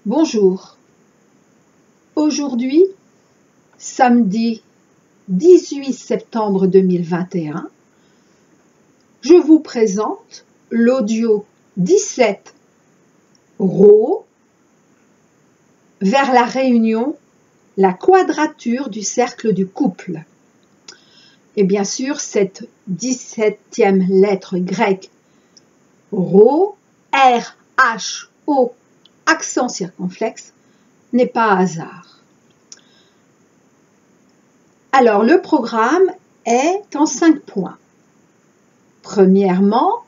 Bonjour. Aujourd'hui, samedi 18 septembre 2021, je vous présente l'audio 17 Rho vers la réunion, la quadrature du cercle du couple. Et bien sûr, cette 17e lettre grecque Rho, R-H-O, accent circonflexe, n'est pas hasard. Alors, le programme est en 5 points. Premièrement,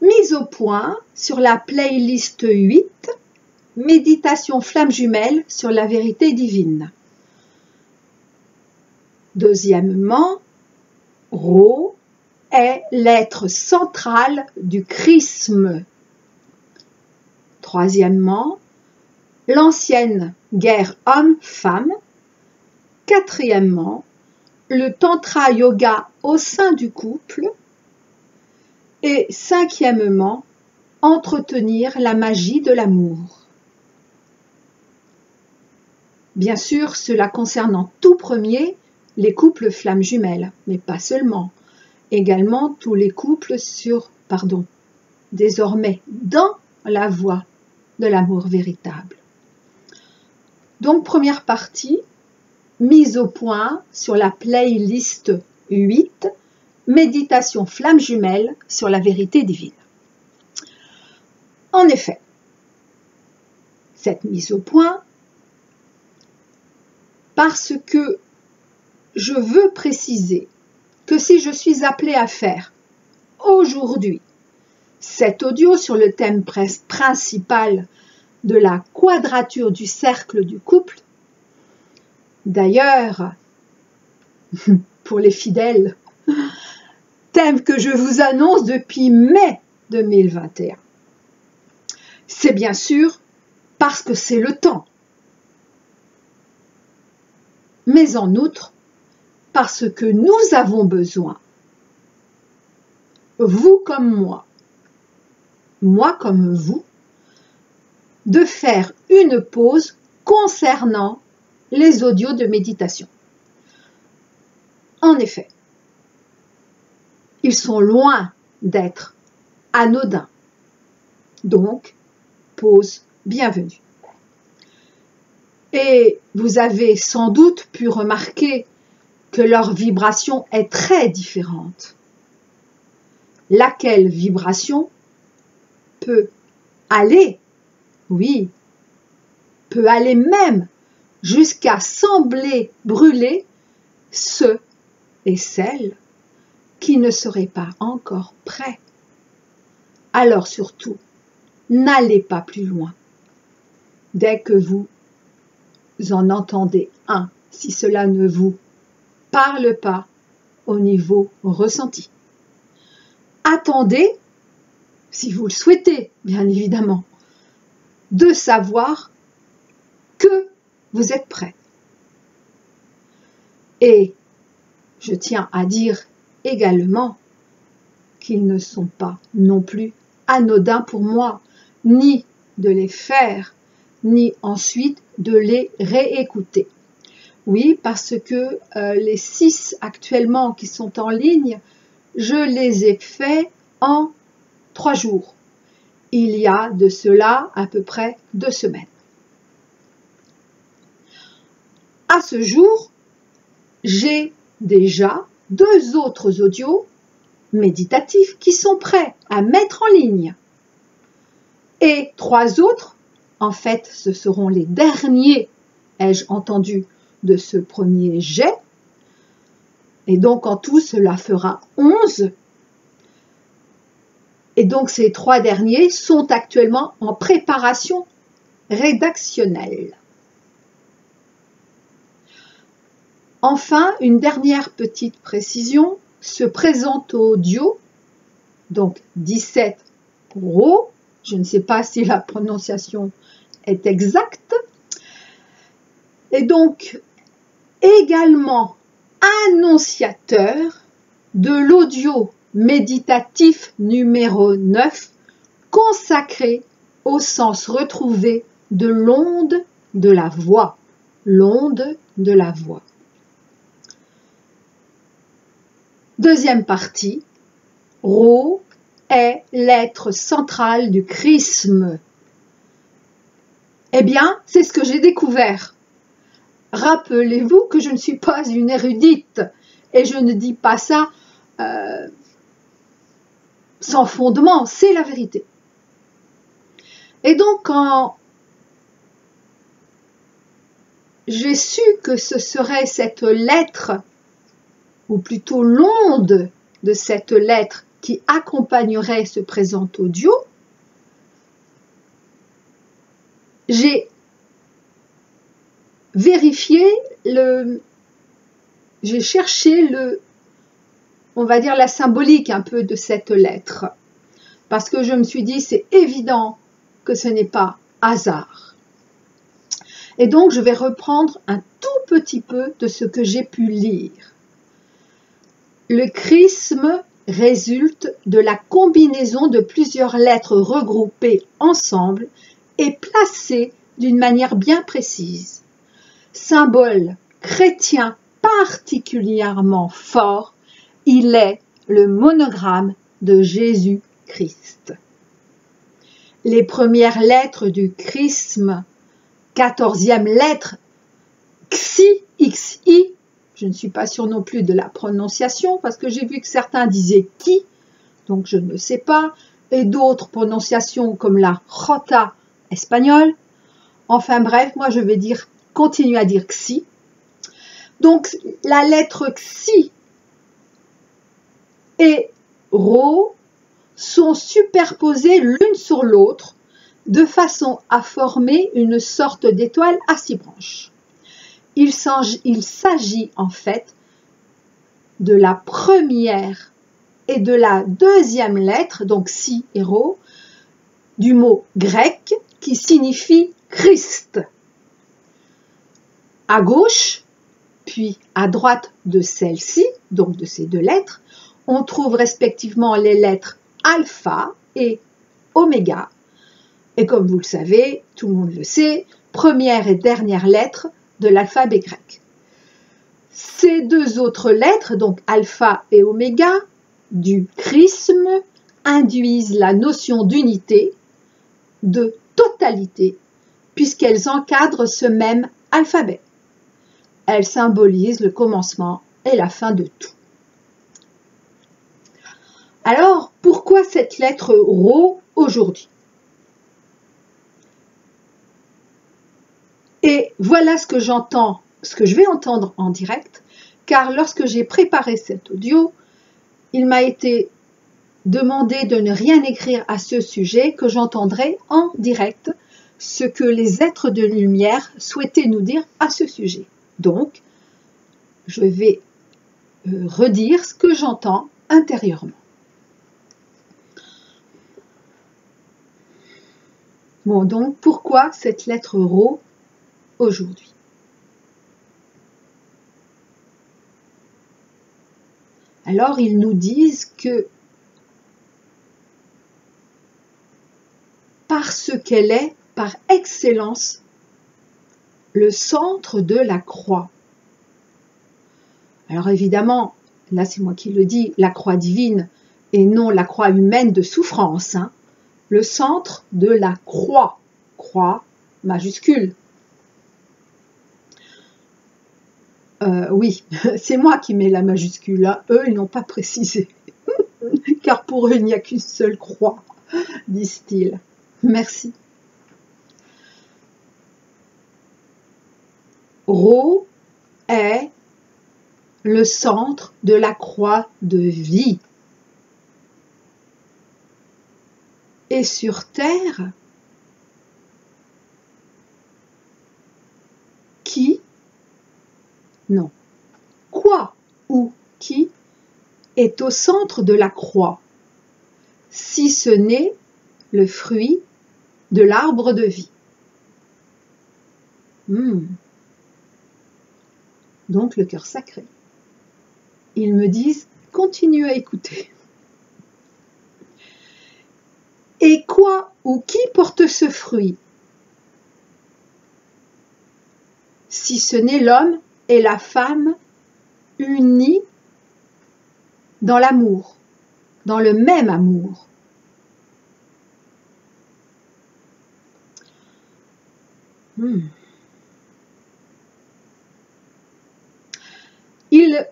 mise au point sur la playlist 8, méditation flamme jumelle sur la vérité divine. Deuxièmement, Rho est l'être central du chrisme. Troisièmement, l'ancienne guerre homme-femme. Quatrièmement, le tantra yoga au sein du couple. Et cinquièmement, entretenir la magie de l'amour. Bien sûr, cela concerne en tout premier les couples flammes jumelles, mais pas seulement. Également tous les couples désormais dans la voie de l'amour véritable. Donc, première partie, mise au point sur la playlist 8, méditation flamme jumelle sur la vérité divine. En effet, cette mise au point, parce que je veux préciser que si je suis appelée à faire aujourd'hui cet audio sur le thème principal de la quadrature du cercle du couple, d'ailleurs, pour les fidèles, thème que je vous annonce depuis mai 2021, c'est bien sûr parce que c'est le temps, mais en outre, parce que nous avons besoin, vous comme moi comme vous, de faire une pause concernant les audios de méditation. En effet, ils sont loin d'être anodins. Donc, pause bienvenue. Et vous avez sans doute pu remarquer que leur vibration est très différente. Laquelle vibration peut aller, oui, peut aller même jusqu'à sembler brûler ceux et celles qui ne seraient pas encore prêts. Alors surtout, n'allez pas plus loin. Dès que vous en entendez un, si cela ne vous parle pas au niveau ressenti. Attendez, si vous le souhaitez, bien évidemment, de savoir que vous êtes prêt. Et je tiens à dire également qu'ils ne sont pas non plus anodins pour moi, ni de les faire, ni ensuite de les réécouter. Oui, parce que les 6 actuellement qui sont en ligne, je les ai faits en 3 jours. Il y a de cela à peu près 2 semaines. À ce jour, j'ai déjà 2 autres audios méditatifs qui sont prêts à mettre en ligne. Et 3 autres, en fait, ce seront les derniers, ai-je entendu, de ce premier jet. Et donc, en tout, cela fera 11. Et donc, ces 3 derniers sont actuellement en préparation rédactionnelle. Enfin, une dernière petite précision, ce présent audio, donc 17 Rho, je ne sais pas si la prononciation est exacte, et donc également annonciateur de l'audio méditatif numéro 9 consacré au sens retrouvé de l'onde de la voix. L'onde de la voix. Deuxième partie, Rho est l'être central du chrisme. Eh bien, c'est ce que j'ai découvert. Rappelez-vous que je ne suis pas une érudite et je ne dis pas ça sans fondement, c'est la vérité. Et donc, quand j'ai su que ce serait cette lettre, ou plutôt l'onde de cette lettre qui accompagnerait ce présent audio, j'ai vérifié j'ai cherché on va dire la symbolique un peu de cette lettre, parce que je me suis dit c'est évident que ce n'est pas hasard. Et donc je vais reprendre un tout petit peu de ce que j'ai pu lire. Le chrisme résulte de la combinaison de plusieurs lettres regroupées ensemble et placées d'une manière bien précise. Symbole chrétien particulièrement fort, il est le monogramme de Jésus-Christ. Les premières lettres du chrisme, 14e lettre, Xi, XI, je ne suis pas sûre non plus de la prononciation, parce que j'ai vu que certains disaient Ki, donc je ne sais pas, et d'autres prononciations comme la Jota espagnole. Enfin bref, moi je vais continuer à dire Xi. Donc la lettre Xi et Rho sont superposées l'une sur l'autre de façon à former une sorte d'étoile à 6 branches. Il s'agit en fait de la première et de la deuxième lettre, donc Si et Rho, du mot grec qui signifie Christ. À gauche, puis à droite de celle-ci, donc de ces deux lettres, on trouve respectivement les lettres alpha et oméga. Et comme vous le savez, tout le monde le sait, première et dernière lettre de l'alphabet grec. Ces deux autres lettres, donc alpha et oméga, du chrisme, induisent la notion d'unité, de totalité, puisqu'elles encadrent ce même alphabet. Elles symbolisent le commencement et la fin de tout. Alors, pourquoi cette lettre Rho aujourd'hui? Et voilà ce que j'entends, ce que je vais entendre en direct, car lorsque j'ai préparé cet audio, il m'a été demandé de ne rien écrire à ce sujet, que j'entendrai en direct ce que les êtres de lumière souhaitaient nous dire à ce sujet. Donc, je vais redire ce que j'entends intérieurement. Bon, donc, pourquoi cette lettre Rho aujourd'hui? Alors, ils nous disent que parce qu'elle est, par excellence, le centre de la croix. Alors évidemment, là c'est moi qui le dis, la croix divine et non la croix humaine de souffrance. Hein. Le centre de la croix, croix majuscule. Oui, c'est moi qui mets la majuscule, hein. Eux ils n'ont pas précisé, car pour eux il n'y a qu'une seule croix, disent-ils. Merci. Rho est le centre de la croix de vie. Et sur terre, qui, non, quoi ou qui est au centre de la croix, si ce n'est le fruit de l'arbre de vie. Donc le cœur sacré. Ils me disent, continue à écouter. Et quoi ou qui porte ce fruit? si ce n'est l'homme et la femme unis dans l'amour, dans le même amour. Il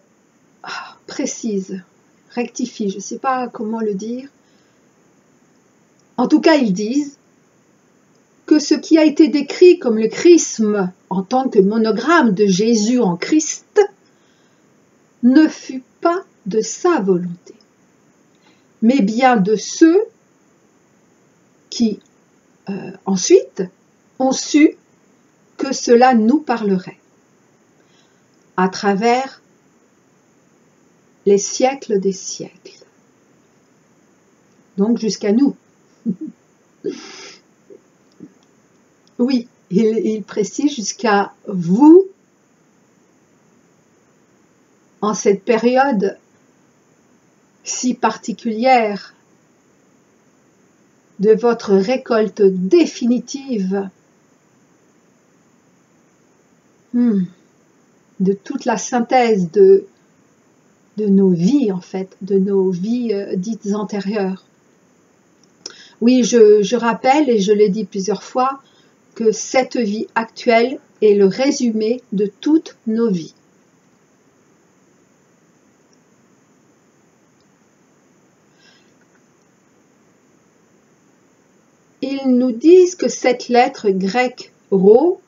précise, rectifie, je ne sais pas comment le dire. En tout cas, ils disent que ce qui a été décrit comme le chrisme en tant que monogramme de Jésus en Christ ne fut pas de sa volonté, mais bien de ceux qui, ensuite, ont su que cela nous parlerait à travers les siècles des siècles. Donc jusqu'à nous. Oui, il précise jusqu'à vous en cette période si particulière de votre récolte définitive, de toute la synthèse de nos vies, en fait, de nos vies dites antérieures. Oui, je rappelle, et je l'ai dit plusieurs fois, que cette vie actuelle est le résumé de toutes nos vies. Ils nous disent que cette lettre grecque rho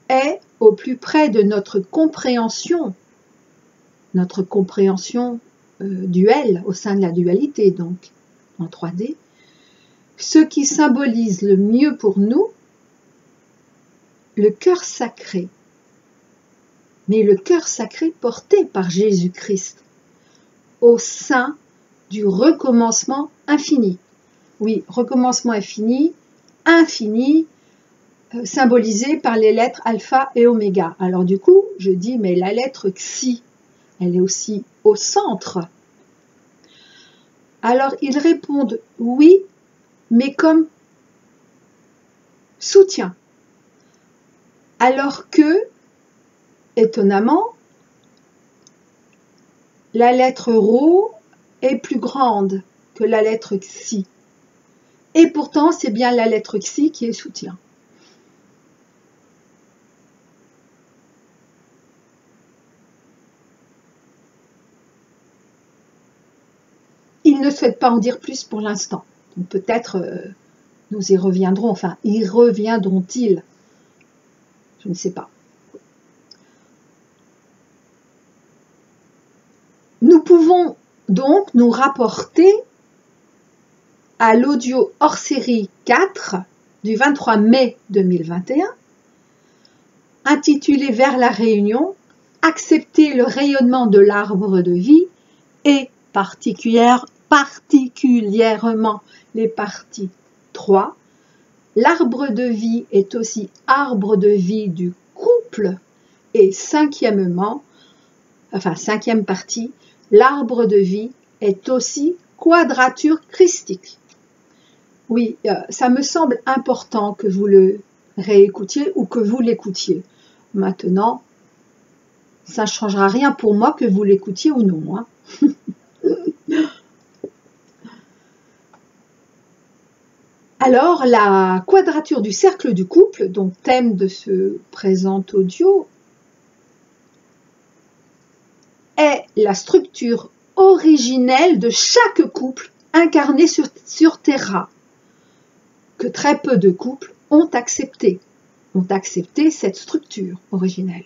est au plus près de notre compréhension duelle, au sein de la dualité, donc, en 3D, ce qui symbolise le mieux pour nous le cœur sacré, mais le cœur sacré porté par Jésus-Christ au sein du recommencement infini. Oui, recommencement infini, symbolisé par les lettres alpha et oméga. Alors du coup, je dis, mais la lettre xi, elle est aussi au centre. Alors ils répondent oui, mais comme soutien. Alors que, étonnamment, la lettre rho est plus grande que la lettre xi. Et pourtant, c'est bien la lettre xi qui est soutien. Il ne souhaite pas en dire plus pour l'instant. Peut-être nous y reviendrons, enfin, y reviendront-ils? Je ne sais pas. Nous pouvons donc nous rapporter à l'audio hors série 4 du 23 mai 2021, intitulé Vers la réunion, accepter le rayonnement de l'arbre de vie et particulièrement les parties 3. L'arbre de vie est aussi arbre de vie du couple et cinquième partie, l'arbre de vie est aussi quadrature christique. Oui, ça me semble important que vous le réécoutiez ou que vous l'écoutiez. Maintenant, ça ne changera rien pour moi que vous l'écoutiez ou non. Hein. Alors, la quadrature du cercle du couple, donc thème de ce présent audio, est la structure originelle de chaque couple incarné sur Terra, que très peu de couples ont accepté cette structure originelle,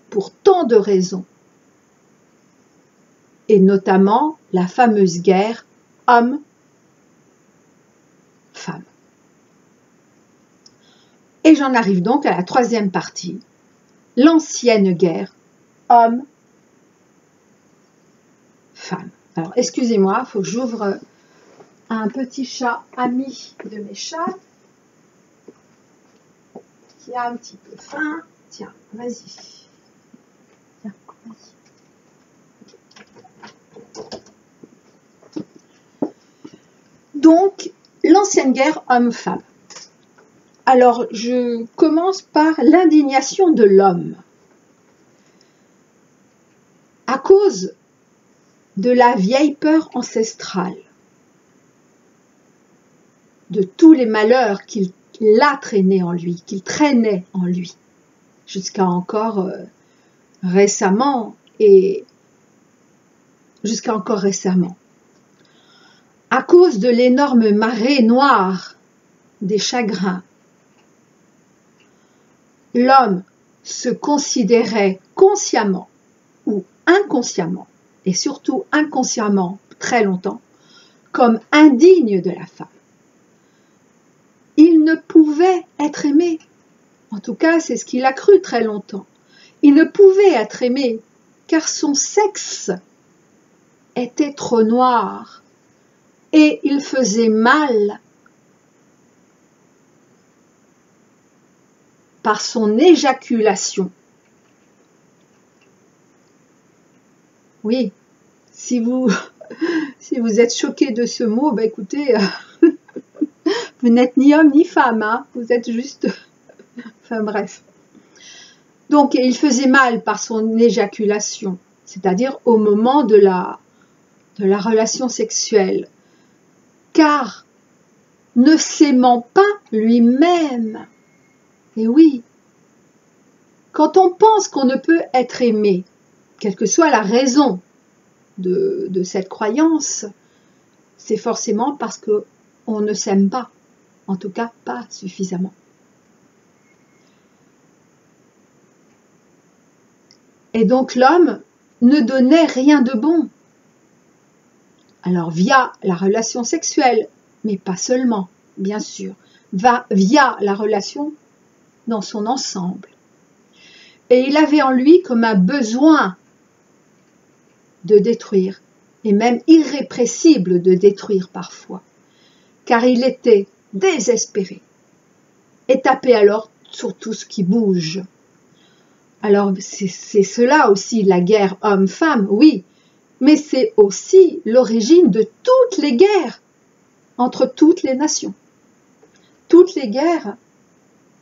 pour tant de raisons, et notamment la fameuse guerre homme-femme. Et j'en arrive donc à la troisième partie, l'ancienne guerre homme-femme. Alors, excusez-moi, il faut que j'ouvre un petit chat ami de mes chats qui a un petit peu faim. Tiens, vas-y. Tiens, vas-y. Donc, l'ancienne guerre homme-femme. Alors, je commence par l'indignation de l'homme. cause de la vieille peur ancestrale, de tous les malheurs qu'il a traînés en lui, qu'il traînait en lui, jusqu'à encore récemment à cause de l'énorme marée noire des chagrins. L'homme se considérait consciemment ou inconsciemment, et surtout inconsciemment très longtemps, comme indigne de la femme. Il ne pouvait être aimé, en tout cas c'est ce qu'il a cru très longtemps. Il ne pouvait être aimé car son sexe était trop noir et il faisait mal par son éjaculation. Oui, si vous êtes choqué de ce mot, ben écoutez, vous n'êtes ni homme ni femme, hein, vous êtes juste... Enfin bref. Donc il faisait mal par son éjaculation, c'est-à-dire au moment de la relation sexuelle, car ne s'aimant pas lui-même. Et oui, quand on pense qu'on ne peut être aimé, quelle que soit la raison de cette croyance, c'est forcément parce qu'on ne s'aime pas, en tout cas pas suffisamment. Et donc l'homme ne donnait rien de bon. Alors via la relation sexuelle, mais pas seulement, bien sûr, via la relation dans son ensemble. Et il avait en lui comme un besoin de détruire, et même irrépressible de détruire parfois, car il était désespéré et tapait alors sur tout ce qui bouge. Alors c'est cela aussi la guerre homme-femme, oui, mais c'est aussi l'origine de toutes les guerres entre toutes les nations, toutes les guerres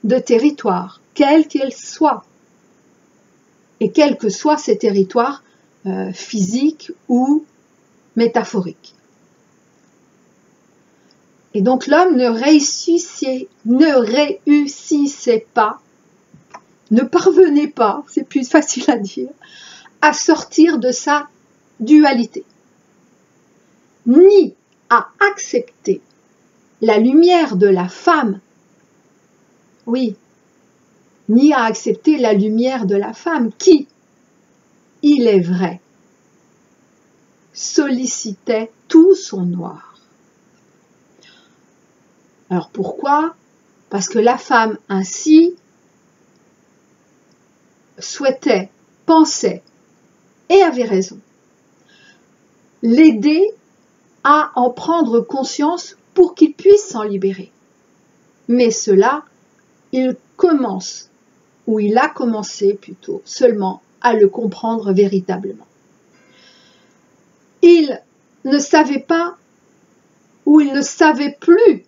de territoire, quelles qu'elles soient, et quels que soient ces territoires physiques ou métaphoriques. Et donc l'homme ne réussissait pas, ne parvenait pas, c'est plus facile à dire, à sortir de sa dualité, ni à accepter la lumière de la femme, oui, ni à accepter la lumière de la femme qui, il est vrai, sollicitait tout son noir. Alors pourquoi? Parce que la femme ainsi souhaitait, pensait et avait raison, l'aider à en prendre conscience pour qu'il puisse s'en libérer. Mais cela, il commence, ou il a commencé plutôt, seulement à le comprendre véritablement. Il ne savait pas, ou il ne savait plus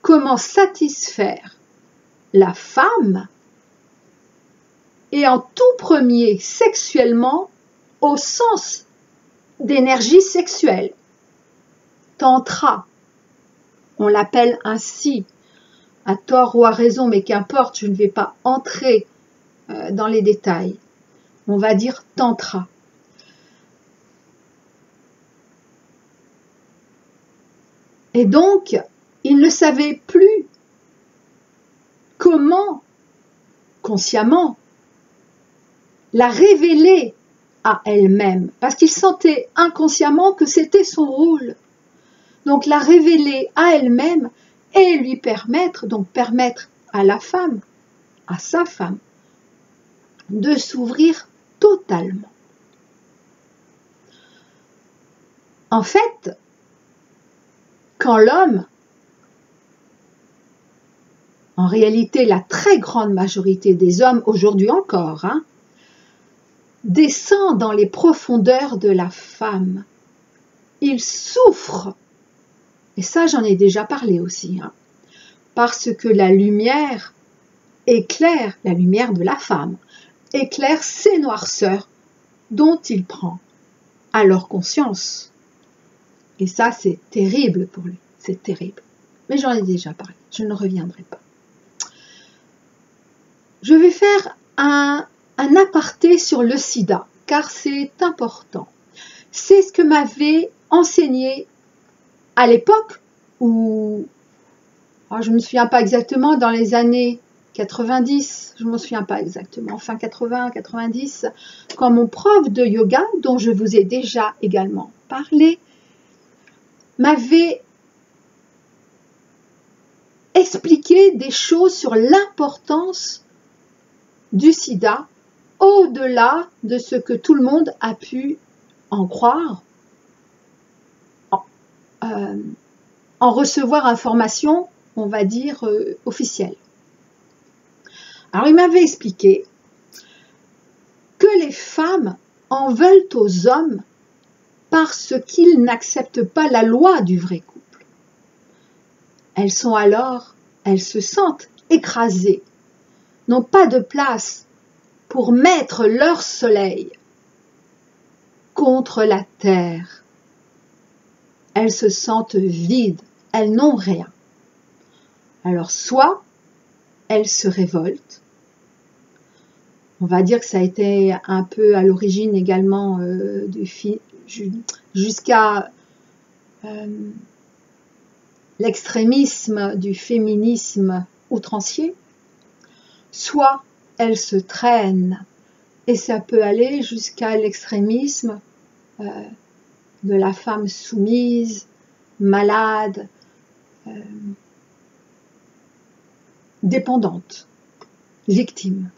comment satisfaire la femme, et en tout premier sexuellement, au sens d'énergie sexuelle, tantra, on l'appelle ainsi, à tort ou à raison, mais qu'importe, je ne vais pas entrer dans les détails. On va dire tantra. Et donc, il ne savait plus comment, consciemment, la révéler à elle-même, parce qu'il sentait inconsciemment que c'était son rôle. Donc la révéler à elle-même et lui permettre, donc permettre à la femme, à sa femme, de s'ouvrir totalement. En fait, quand l'homme, en réalité la très grande majorité des hommes aujourd'hui encore, descend dans les profondeurs de la femme, il souffre, et ça j'en ai déjà parlé aussi, parce que la lumière éclaire, la lumière de la femme, éclaire ses noirceurs dont il prend à leur conscience. Et ça, c'est terrible pour lui, c'est terrible. Mais j'en ai déjà parlé, je ne reviendrai pas. Je vais faire un aparté sur le sida, car c'est important. C'est ce que m'avait enseigné à l'époque où, je ne me souviens pas exactement, dans les années 90, je ne me souviens pas exactement, fin 80, 90, quand mon prof de yoga, dont je vous ai déjà également parlé, m'avait expliqué des choses sur l'importance du sida, au-delà de ce que tout le monde a pu en croire, en recevoir information, on va dire, officielle. Alors, il m'avait expliqué que les femmes en veulent aux hommes parce qu'ils n'acceptent pas la loi du vrai couple. Elles se sentent écrasées, n'ont pas de place pour mettre leur soleil contre la terre. Elles se sentent vides, elles n'ont rien. Alors soit elles se révoltent, on va dire que ça a été un peu à l'origine également jusqu'à l'extrémisme du féminisme outrancier, soit elles se traînent, et ça peut aller jusqu'à l'extrémisme de la femme soumise, malade, dépendante, victime.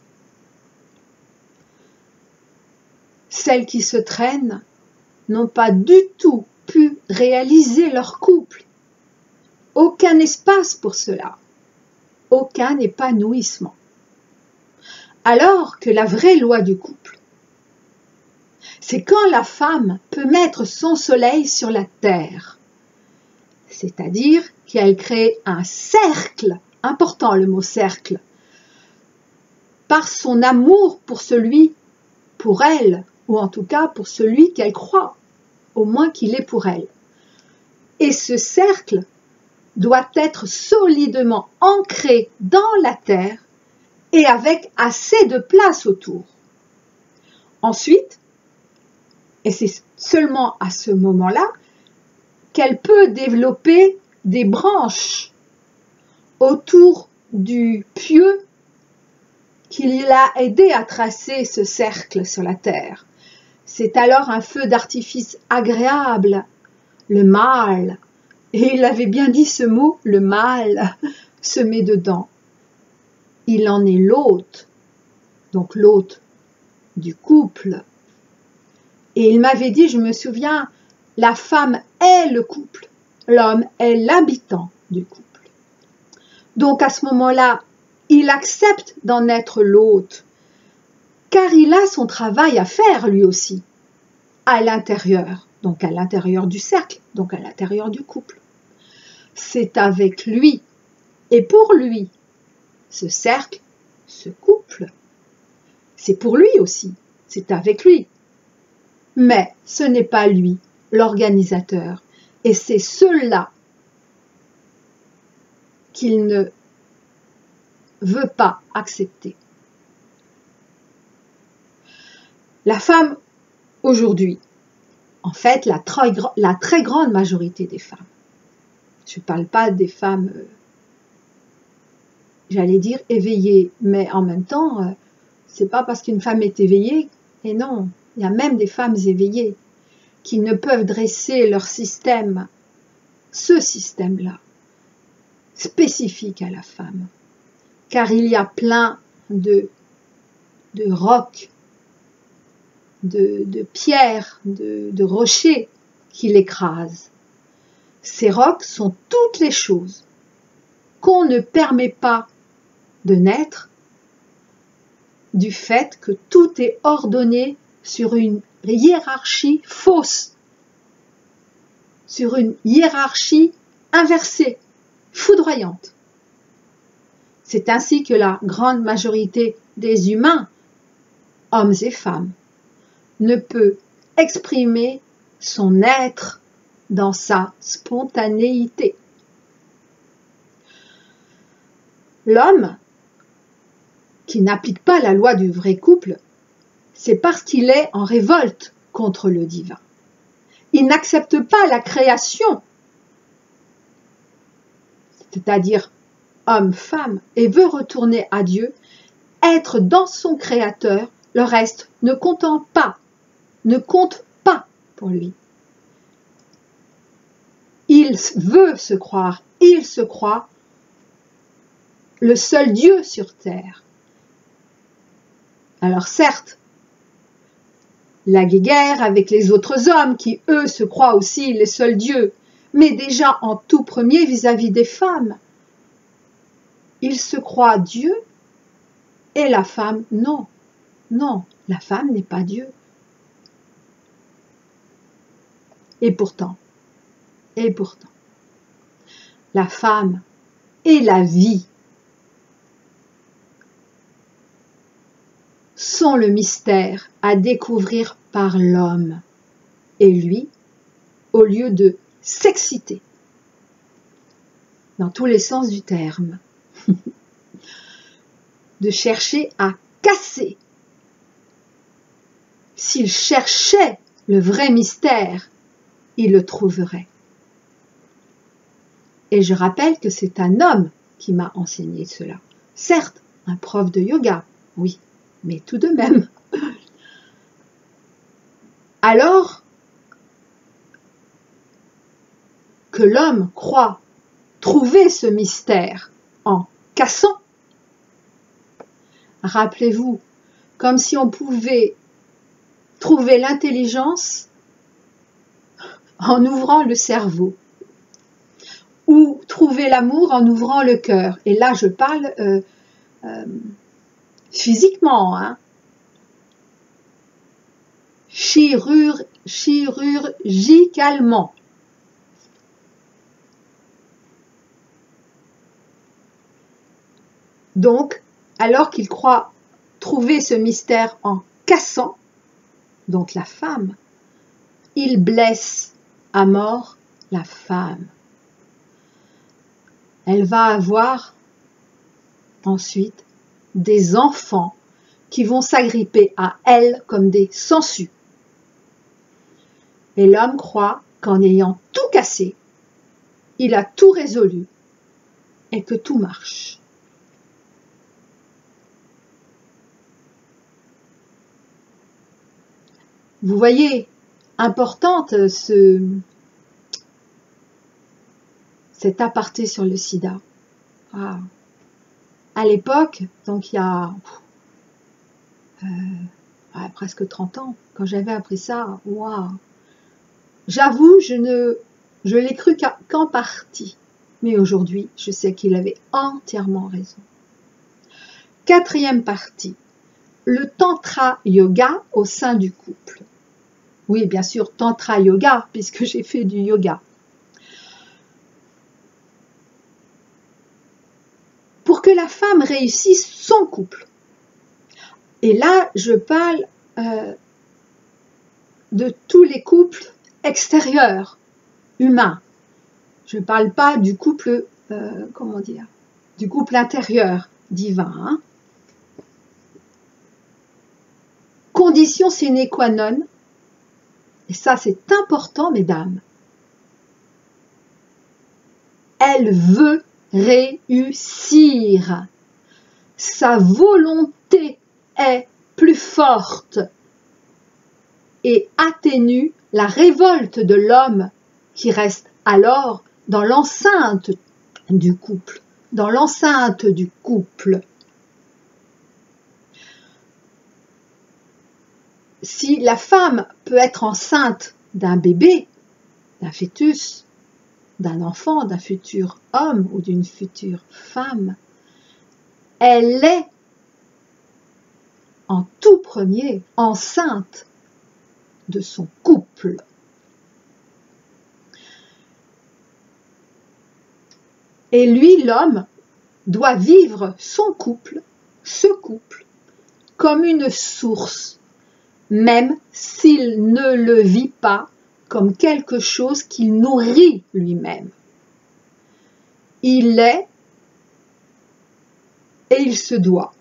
Celles qui se traînent n'ont pas du tout pu réaliser leur couple. Aucun espace pour cela, aucun épanouissement. Alors que la vraie loi du couple, c'est quand la femme peut mettre son soleil sur la terre, c'est-à-dire qu'elle crée un cercle, important le mot cercle, par son amour pour celui, pour elle, ou en tout cas pour celui qu'elle croit, au moins qu'il est pour elle. Et ce cercle doit être solidement ancré dans la terre et avec assez de place autour. Ensuite, et c'est seulement à ce moment-là qu'elle peut développer des branches autour du pieu qui l'a aidé à tracer ce cercle sur la terre. C'est alors un feu d'artifice agréable, le mâle, et il avait bien dit ce mot, le mâle, se met dedans. Il en est l'hôte, donc l'hôte du couple. Et il m'avait dit, je me souviens, la femme est le couple, l'homme est l'habitant du couple. Donc à ce moment-là, il accepte d'en être l'hôte, car il a son travail à faire lui aussi, à l'intérieur, donc à l'intérieur du cercle, donc à l'intérieur du couple. C'est avec lui et pour lui, ce cercle, ce couple, c'est pour lui aussi, c'est avec lui. Mais ce n'est pas lui, l'organisateur, et c'est cela qu'il ne veut pas accepter. La femme, aujourd'hui, en fait, la très grande majorité des femmes, je ne parle pas des femmes, j'allais dire éveillées, mais en même temps, c'est pas parce qu'une femme est éveillée, et non, il y a même des femmes éveillées qui ne peuvent dresser leur système, ce système-là, spécifique à la femme, car il y a plein de rocs, de pierres, de rochers qui l'écrasent. Ces rocs sont toutes les choses qu'on ne permet pas de naître du fait que tout est ordonné sur une hiérarchie fausse, sur une hiérarchie inversée, foudroyante. C'est ainsi que la grande majorité des humains, hommes et femmes, ne peut exprimer son être dans sa spontanéité. L'homme qui n'applique pas la loi du vrai couple, c'est parce qu'il est en révolte contre le divin. Il n'accepte pas la création, c'est-à-dire homme-femme, et veut retourner à Dieu, être dans son Créateur. Le reste ne compte pas pour lui. Il veut se croire, il se croit le seul Dieu sur terre. Alors certes, la guéguerre avec les autres hommes qui, eux, se croient aussi les seuls dieux, mais déjà en tout premier vis-à-vis des femmes. Il se croit Dieu et la femme, non. Non, la femme n'est pas Dieu. Et pourtant, la femme et la vie sont le mystère à découvrir par l'homme. Et lui, au lieu de s'exciter, dans tous les sens du terme, de chercher à casser, s'il cherchait le vrai mystère, il le trouverait. Et je rappelle que c'est un homme qui m'a enseigné cela. Certes, un prof de yoga, oui, mais tout de même. Alors que l'homme croit trouver ce mystère en cassant, rappelez-vous, comme si on pouvait trouver l'intelligence en ouvrant le cerveau, ou trouver l'amour en ouvrant le cœur. Et là, je parle physiquement, hein. Chirurgicalement. Donc, alors qu'il croit trouver ce mystère en cassant, donc la femme, il blesse à mort la femme. Elle va avoir ensuite des enfants qui vont s'agripper à elle comme des sangsues. Et l'homme croit qu'en ayant tout cassé, il a tout résolu et que tout marche. Vous voyez, importante cet aparté sur le sida. Ah. À l'époque, donc il y a presque 30 ans, quand j'avais appris ça, waouh. J'avoue, je l'ai cru qu'en partie. Mais aujourd'hui, je sais qu'il avait entièrement raison. 4e partie, le tantra yoga au sein du couple. Oui, bien sûr, tantra yoga, puisque j'ai fait du yoga. Pour que la femme réussisse son couple. Et là, je parle de tous les couples extérieurs, humains. Je ne parle pas du couple, du couple intérieur, divin. Hein. Condition sine qua non, et ça c'est important, mesdames, elle veut réussir. Sa volonté est plus forte et atténue la révolte de l'homme qui reste alors dans l'enceinte du couple. Dans l'enceinte du couple. Si la femme peut être enceinte d'un bébé, d'un fœtus, d'un enfant, d'un futur homme ou d'une future femme, elle est en tout premier enceinte de son couple. Et lui, l'homme, doit vivre son couple, ce couple, comme une source même s'il ne le vit pas comme quelque chose qu'il nourrit lui-même. Il est et il se doit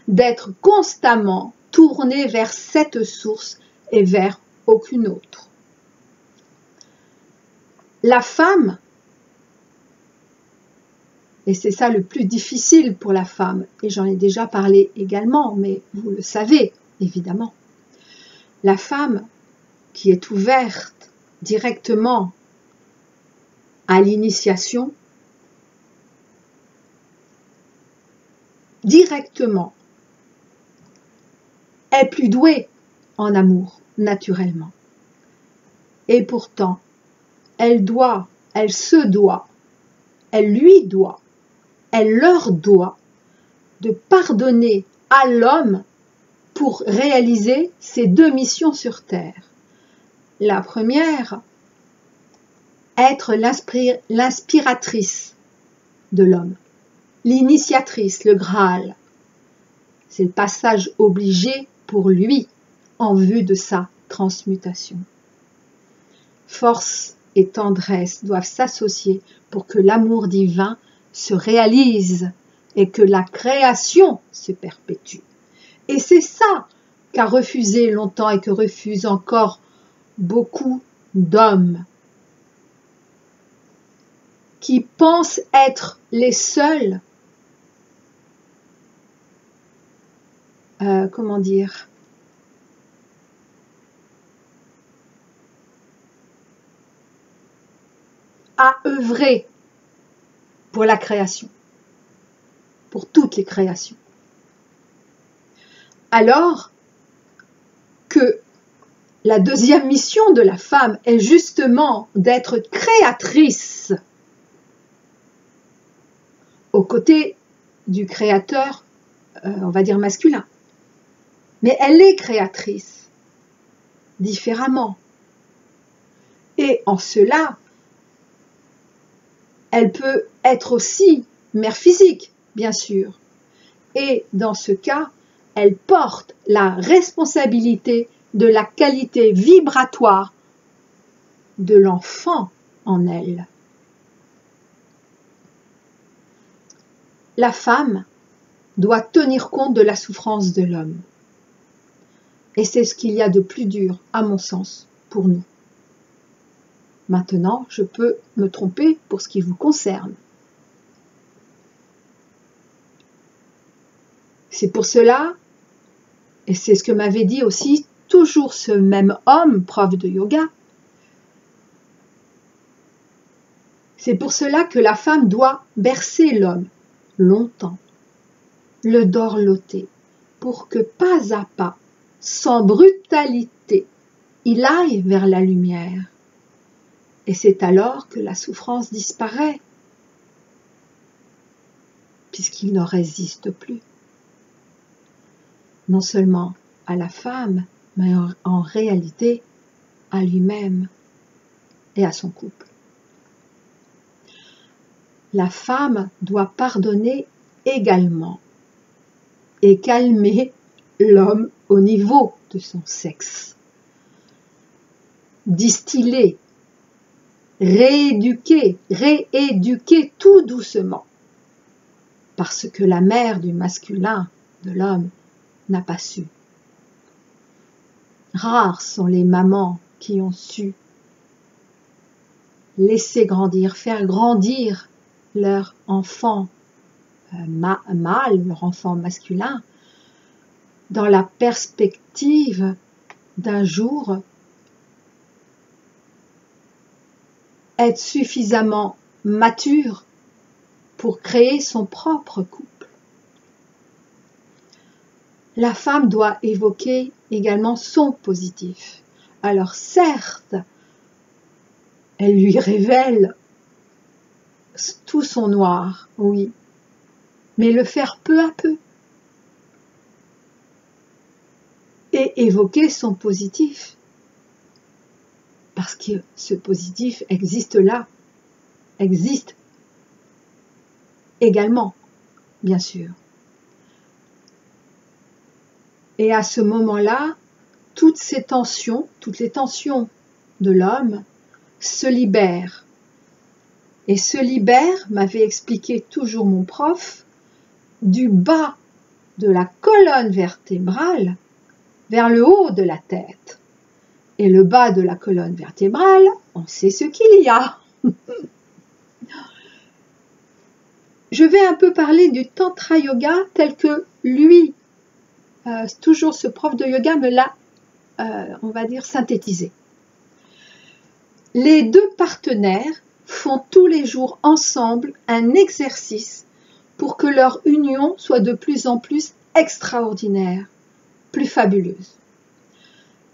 d'être constamment tourné vers cette source et vers aucune autre. La femme, et c'est ça le plus difficile pour la femme, et j'en ai déjà parlé également, mais vous le savez évidemment, la femme qui est ouverte directement à l'initiation, directement, est plus douée en amour, naturellement. Et pourtant, elle se doit, elle lui doit, elle leur doit de pardonner à l'homme pour réaliser ses deux missions sur Terre. La première, être l'inspiratrice de l'homme, l'initiatrice, le Graal. C'est le passage obligé pour lui en vue de sa transmutation. Force et tendresse doivent s'associer pour que l'amour divin se réalise et que la création se perpétue. Et c'est ça qu'a refusé longtemps et que refusent encore beaucoup d'hommes qui pensent être les seuls, à œuvrer pour la création, pour toutes les créations. Alors que la deuxième mission de la femme est justement d'être créatrice aux côtés du créateur, on va dire masculin. Mais elle est créatrice différemment. Et en cela, elle peut être aussi mère physique, bien sûr. Et dans ce cas, elle porte la responsabilité de la qualité vibratoire de l'enfant en elle. La femme doit tenir compte de la souffrance de l'homme. Et c'est ce qu'il y a de plus dur, à mon sens, pour nous. Maintenant, je peux me tromper pour ce qui vous concerne. C'est pour cela, et c'est ce que m'avait dit aussi toujours ce même homme, prof de yoga, c'est pour cela que la femme doit bercer l'homme longtemps, le dorloter, pour que pas à pas, sans brutalité, il aille vers la lumière. Et c'est alors que la souffrance disparaît, puisqu'il ne résiste plus. Non seulement à la femme, mais en réalité à lui-même et à son couple. La femme doit pardonner également et calmer l'homme au niveau de son sexe. Distiller, rééduquer tout doucement, parce que la mère du masculin, de l'homme, n'a pas su. Rares sont les mamans qui ont su laisser grandir, faire grandir leur enfant mâle, leur enfant masculin, dans la perspective d'un jour être suffisamment mature pour créer son propre couple. La femme doit évoquer également son positif. Alors certes, elle lui révèle tout son noir, oui, mais le faire peu à peu. Et évoquer son positif. Parce que ce positif existe là, existe également, bien sûr. Et à ce moment-là, toutes les tensions de l'homme se libèrent. Et se libèrent, m'avait expliqué toujours mon prof, du bas de la colonne vertébrale vers le haut de la tête. Et le bas de la colonne vertébrale, on sait ce qu'il y a. Je vais un peu parler du Tantra Yoga tel que lui, toujours ce prof de yoga me l'a, on va dire, synthétisé. Les deux partenaires font tous les jours ensemble un exercice pour que leur union soit de plus en plus extraordinaire, plus fabuleuse.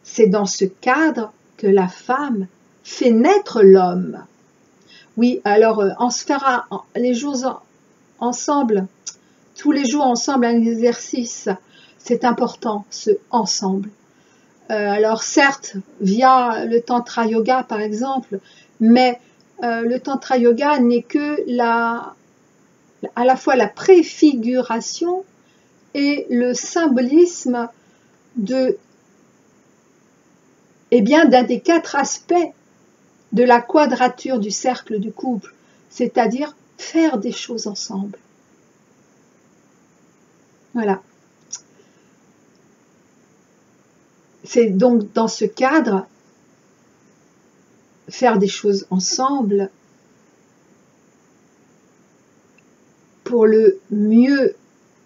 C'est dans ce cadre que la femme fait naître l'homme. Oui, alors on se fera les jours ensemble, tous les jours ensemble un exercice. C'est important, ce ensemble. Alors certes, via le Tantra Yoga par exemple, mais le Tantra Yoga n'est que à la fois la préfiguration et le symbolisme d'un des 4 aspects de la quadrature du cercle du couple, c'est-à-dire faire des choses ensemble. Voilà. C'est donc dans ce cadre, faire des choses ensemble pour le mieux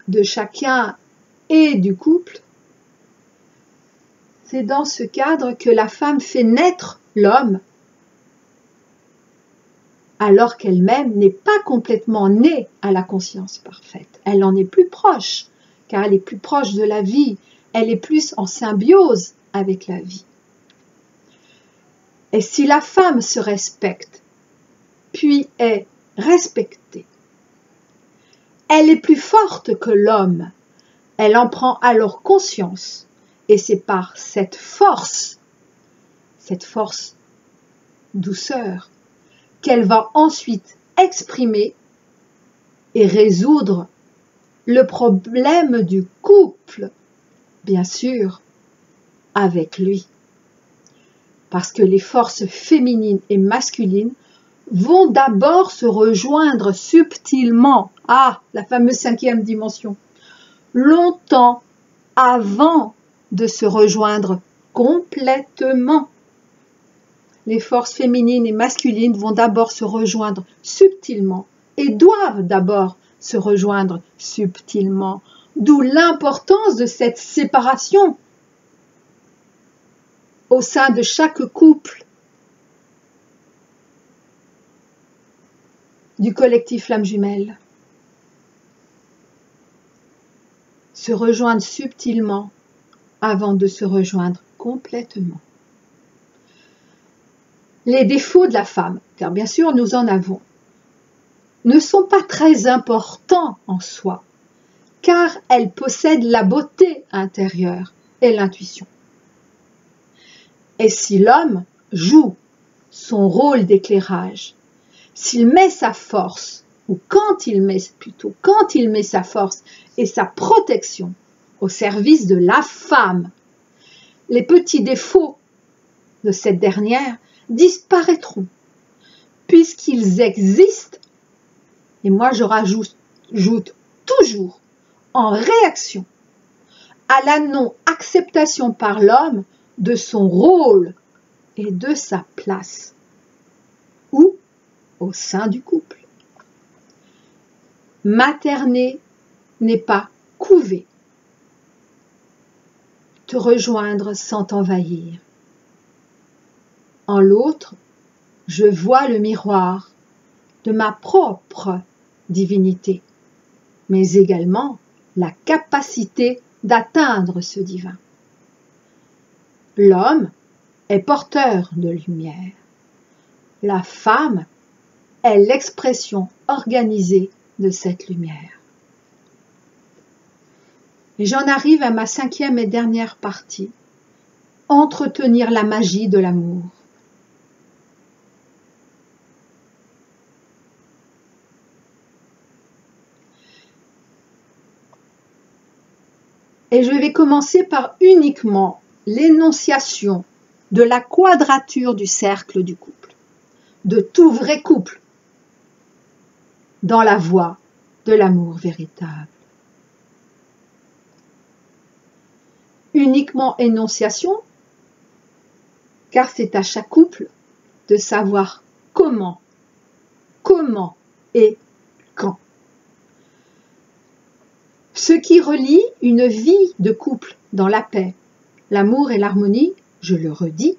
de chacun et du couple. C'est dans ce cadre que la femme fait naître l'homme, alors qu'elle-même n'est pas complètement née à la conscience parfaite. Elle en est plus proche, car elle est plus proche de la vie, elle est plus en symbiose avec la vie. Et si la femme se respecte, puis est respectée, elle est plus forte que l'homme. Elle en prend alors conscience. Et c'est par cette force douceur, qu'elle va ensuite exprimer et résoudre le problème du couple, bien sûr, avec lui. Parce que les forces féminines et masculines vont d'abord se rejoindre subtilement, la fameuse 5e dimension, longtemps avant de se rejoindre complètement. Les forces féminines et masculines vont d'abord se rejoindre subtilement et doivent d'abord se rejoindre subtilement, d'où l'importance de cette séparation au sein de chaque couple du collectif Flammes Jumelles. Se rejoindre subtilement avant de se rejoindre complètement. Les défauts de la femme, car bien sûr nous en avons, ne sont pas très importants en soi, car elle possède la beauté intérieure et l'intuition. Et si l'homme joue son rôle d'éclairage, s'il met sa force, ou quand il met sa force et sa protection au service de la femme, les petits défauts de cette dernière disparaîtront, puisqu'ils existent, et moi je rajoute toujours en réaction à la non-acceptation par l'homme de son rôle et de sa place, ou au sein du couple. Materner n'est pas couver, te rejoindre sans t'envahir. En l'autre, je vois le miroir de ma propre divinité, mais également la capacité d'atteindre ce divin. L'homme est porteur de lumière. La femme est l'expression organisée de cette lumière. Et j'en arrive à ma 5e et dernière partie, entretenir la magie de l'amour. Et je vais commencer par uniquement l'énonciation de la quadrature du cercle du couple, de tout vrai couple, dans la voie de l'amour véritable. Uniquement énonciation, car c'est à chaque couple de savoir comment et quand. Ce qui relie une vie de couple dans la paix, l'amour et l'harmonie, je le redis,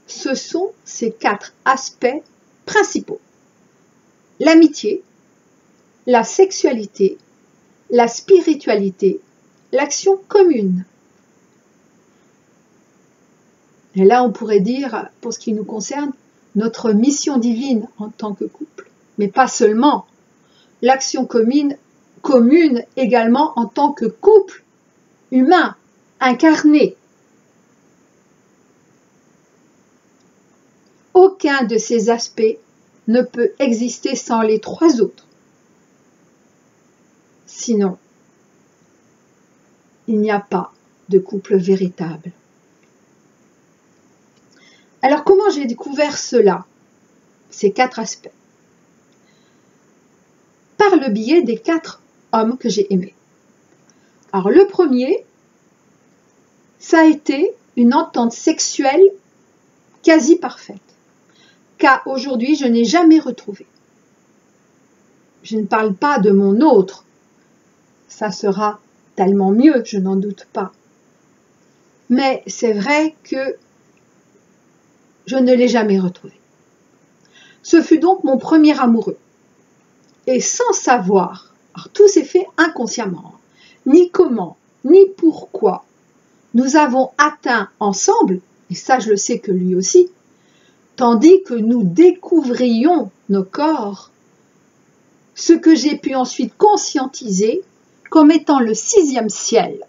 ce sont ces 4 aspects principaux. L'amitié, la sexualité, la spiritualité, l'action commune. Et là, on pourrait dire, pour ce qui nous concerne, notre mission divine en tant que couple, mais pas seulement. L'action commune également en tant que couple humain, incarné. Aucun de ces aspects ne peut exister sans les 3 autres. Sinon, il n'y a pas de couple véritable. Alors, comment j'ai découvert cela, ces 4 aspects? Par le biais des 4 hommes que j'ai aimés. Alors, le premier, ça a été une entente sexuelle quasi parfaite, qu'aujourd'hui je n'ai jamais retrouvée. Je ne parle pas de mon autre, ça sera tellement mieux, je n'en doute pas. Mais c'est vrai que je ne l'ai jamais retrouvé. Ce fut donc mon premier amoureux. Et sans savoir, alors tout s'est fait inconsciemment, ni comment, ni pourquoi, nous avons atteint ensemble, et ça je le sais que lui aussi, tandis que nous découvrions nos corps, ce que j'ai pu ensuite conscientiser comme étant le 6e ciel,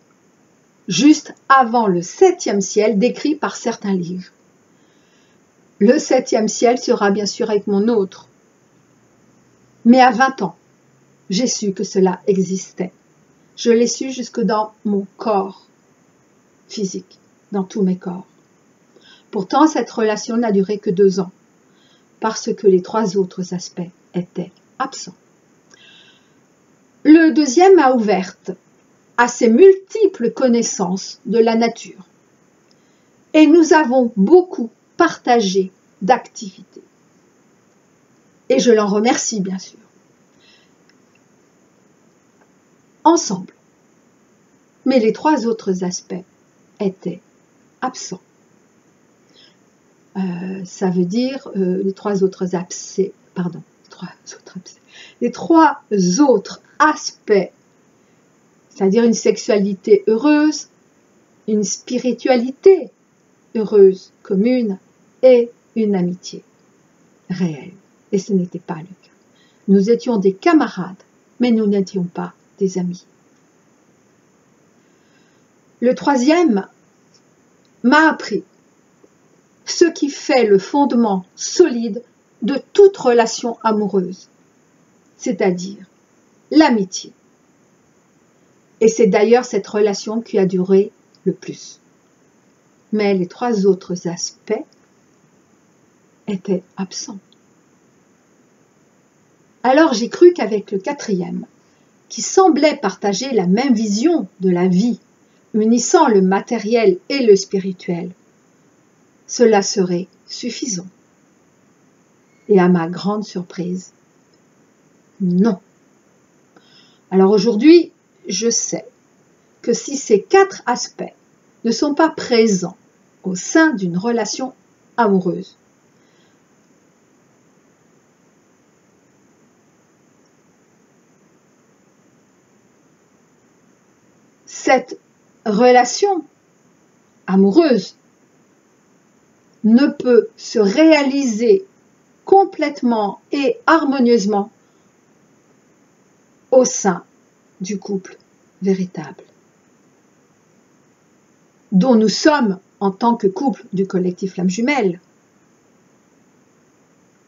juste avant le 7e ciel décrit par certains livres. Le 7e ciel sera bien sûr avec mon autre. Mais à 20 ans, j'ai su que cela existait. Je l'ai su jusque dans mon corps physique, dans tous mes corps. Pourtant, cette relation n'a duré que 2 ans, parce que les 3 autres aspects étaient absents. Le deuxième m'a ouverte à ses multiples connaissances de la nature. Et nous avons beaucoup partagé d'activités. Et je l'en remercie, bien sûr. Ensemble. Mais les 3 autres aspects étaient absents. Ça veut dire les 3 autres aspects, c'est-à-dire une sexualité heureuse, une spiritualité heureuse, commune, et une amitié réelle. Et ce n'était pas le cas. Nous étions des camarades, mais nous n'étions pas des amis. Le 3e m'a appris ce qui fait le fondement solide de toute relation amoureuse, c'est-à-dire l'amitié. Et c'est d'ailleurs cette relation qui a duré le plus. Mais les 3 autres aspects étaient absents. Alors j'ai cru qu'avec le 4e, qui semblait partager la même vision de la vie, unissant le matériel et le spirituel, cela serait suffisant. Et à ma grande surprise, non. Alors aujourd'hui, je sais que si ces 4 aspects ne sont pas présents au sein d'une relation amoureuse, cette relation amoureuse ne peut se réaliser complètement et harmonieusement au sein du couple véritable, dont nous sommes en tant que couple du collectif Flamme Jumelle,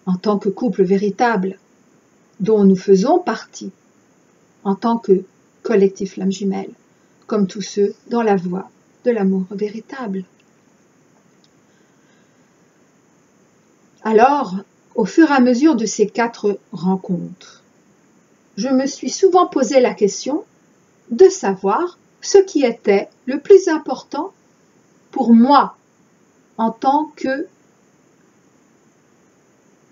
en tant que couple véritable, dont nous faisons partie en tant que collectif Flamme Jumelle, comme tous ceux dans la voie de l'amour véritable. Alors, au fur et à mesure de ces 4 rencontres, je me suis souvent posé la question de savoir ce qui était le plus important pour moi en tant que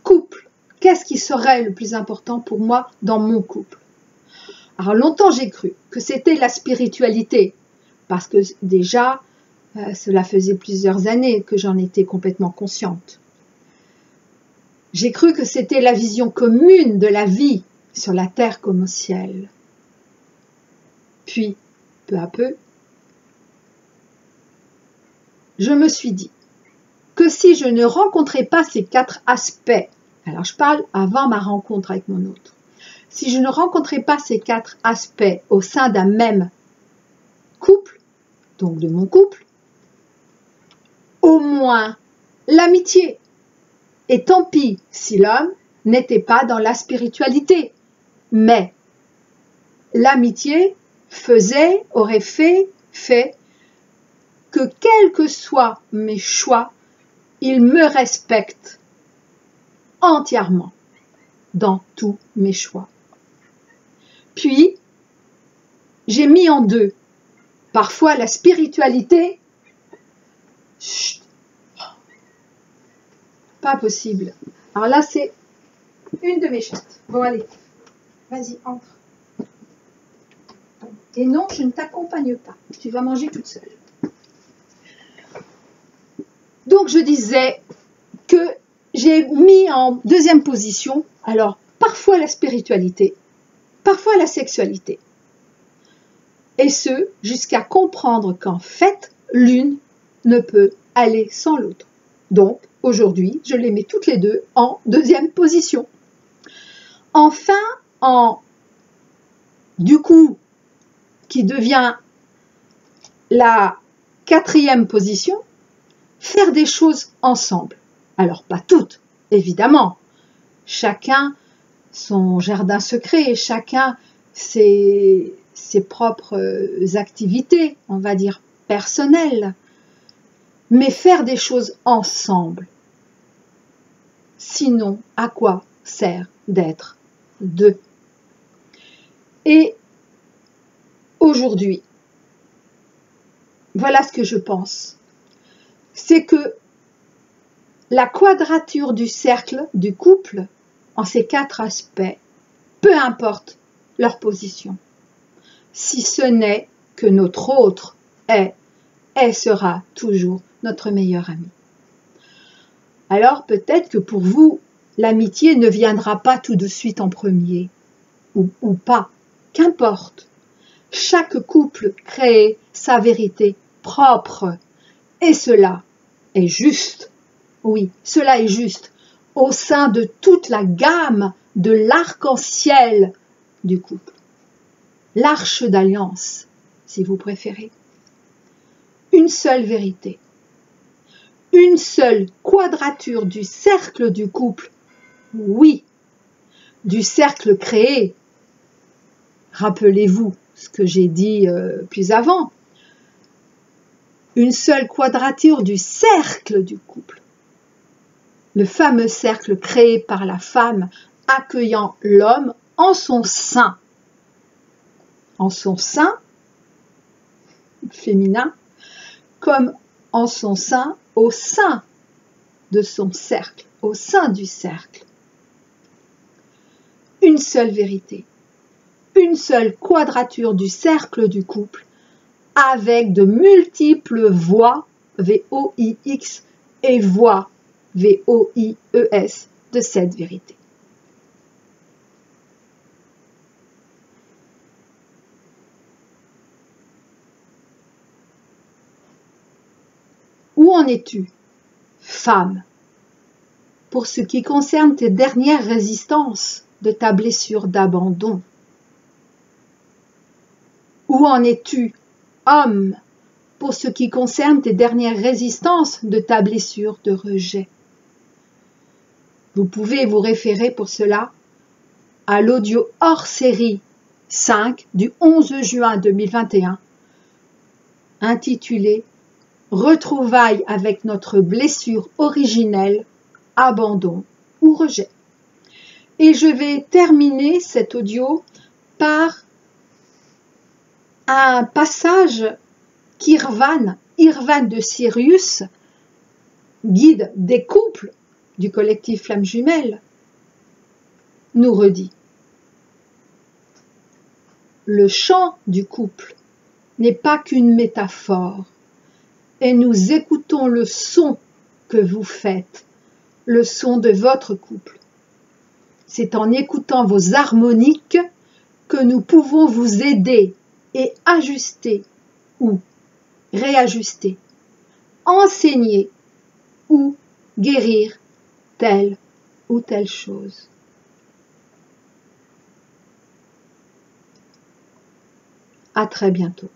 couple. Qu'est-ce qui serait le plus important pour moi dans mon couple? Alors longtemps j'ai cru que c'était la spiritualité, parce que déjà cela faisait plusieurs années que j'en étais complètement consciente. J'ai cru que c'était la vision commune de la vie sur la terre comme au ciel. Puis, peu à peu, je me suis dit que si je ne rencontrais pas ces 4 aspects, alors je parle avant ma rencontre avec mon autre, si je ne rencontrais pas ces 4 aspects au sein d'un même couple, donc de mon couple, au moins l'amitié. Et tant pis si l'homme n'était pas dans la spiritualité, mais l'amitié aurait fait que quels que soient mes choix, il me respecte entièrement dans tous mes choix. Puis, j'ai mis en deux, parfois la spiritualité, chut, pas possible. Alors là, c'est une de mes chattes. Bon, allez, vas-y, entre. Et non, je ne t'accompagne pas. Tu vas manger toute seule. Donc, je disais que j'ai mis en deuxième position, alors, parfois la spiritualité, parfois la sexualité. Et ce, jusqu'à comprendre qu'en fait, l'une ne peut aller sans l'autre. Donc, aujourd'hui, je les mets toutes les deux en deuxième position. Enfin, du coup, qui devient la 4e position, faire des choses ensemble. Alors, pas toutes, évidemment. Chacun son jardin secret, chacun ses propres activités, on va dire personnelles. Mais faire des choses ensemble. Sinon, à quoi sert d'être deux? Et aujourd'hui, voilà ce que je pense. C'est que la quadrature du cercle du couple, en ces 4 aspects, peu importe leur position, si ce n'est que notre autre est et sera toujours notre meilleur ami. Alors peut-être que pour vous, l'amitié ne viendra pas tout de suite en premier, ou pas, qu'importe. Chaque couple crée sa vérité propre, et cela est juste, oui, cela est juste, au sein de toute la gamme de l'arc-en-ciel du couple. L'arche d'alliance, si vous préférez. Une seule vérité, une seule quadrature du cercle du couple, oui, du cercle créé. Rappelez-vous ce que j'ai dit plus avant. Une seule quadrature du cercle du couple. Le fameux cercle créé par la femme accueillant l'homme en son sein. En son sein féminin, comme en son sein, au sein de son cercle, au sein du cercle. Une seule vérité, une seule quadrature du cercle du couple, avec de multiples voix, V-O-I-X, et voix, V-O-I-E-S, de cette vérité. Où en es-tu, femme, pour ce qui concerne tes dernières résistances de ta blessure d'abandon? Où en es-tu, homme, pour ce qui concerne tes dernières résistances de ta blessure de rejet? Vous pouvez vous référer pour cela à l'audio hors série 5 du 11 juin 2021, intitulé « Retrouvailles avec notre blessure originelle abandon ou rejet. Et je vais terminer cet audio par un passage qu'Irvan de Sirius, guide des couples du collectif Flammes Jumelles, nous redit. Le chant du couple n'est pas qu'une métaphore, et nous écoutons le son que vous faites, le son de votre couple. C'est en écoutant vos harmoniques que nous pouvons vous aider et ajuster ou réajuster, enseigner ou guérir telle ou telle chose. À très bientôt.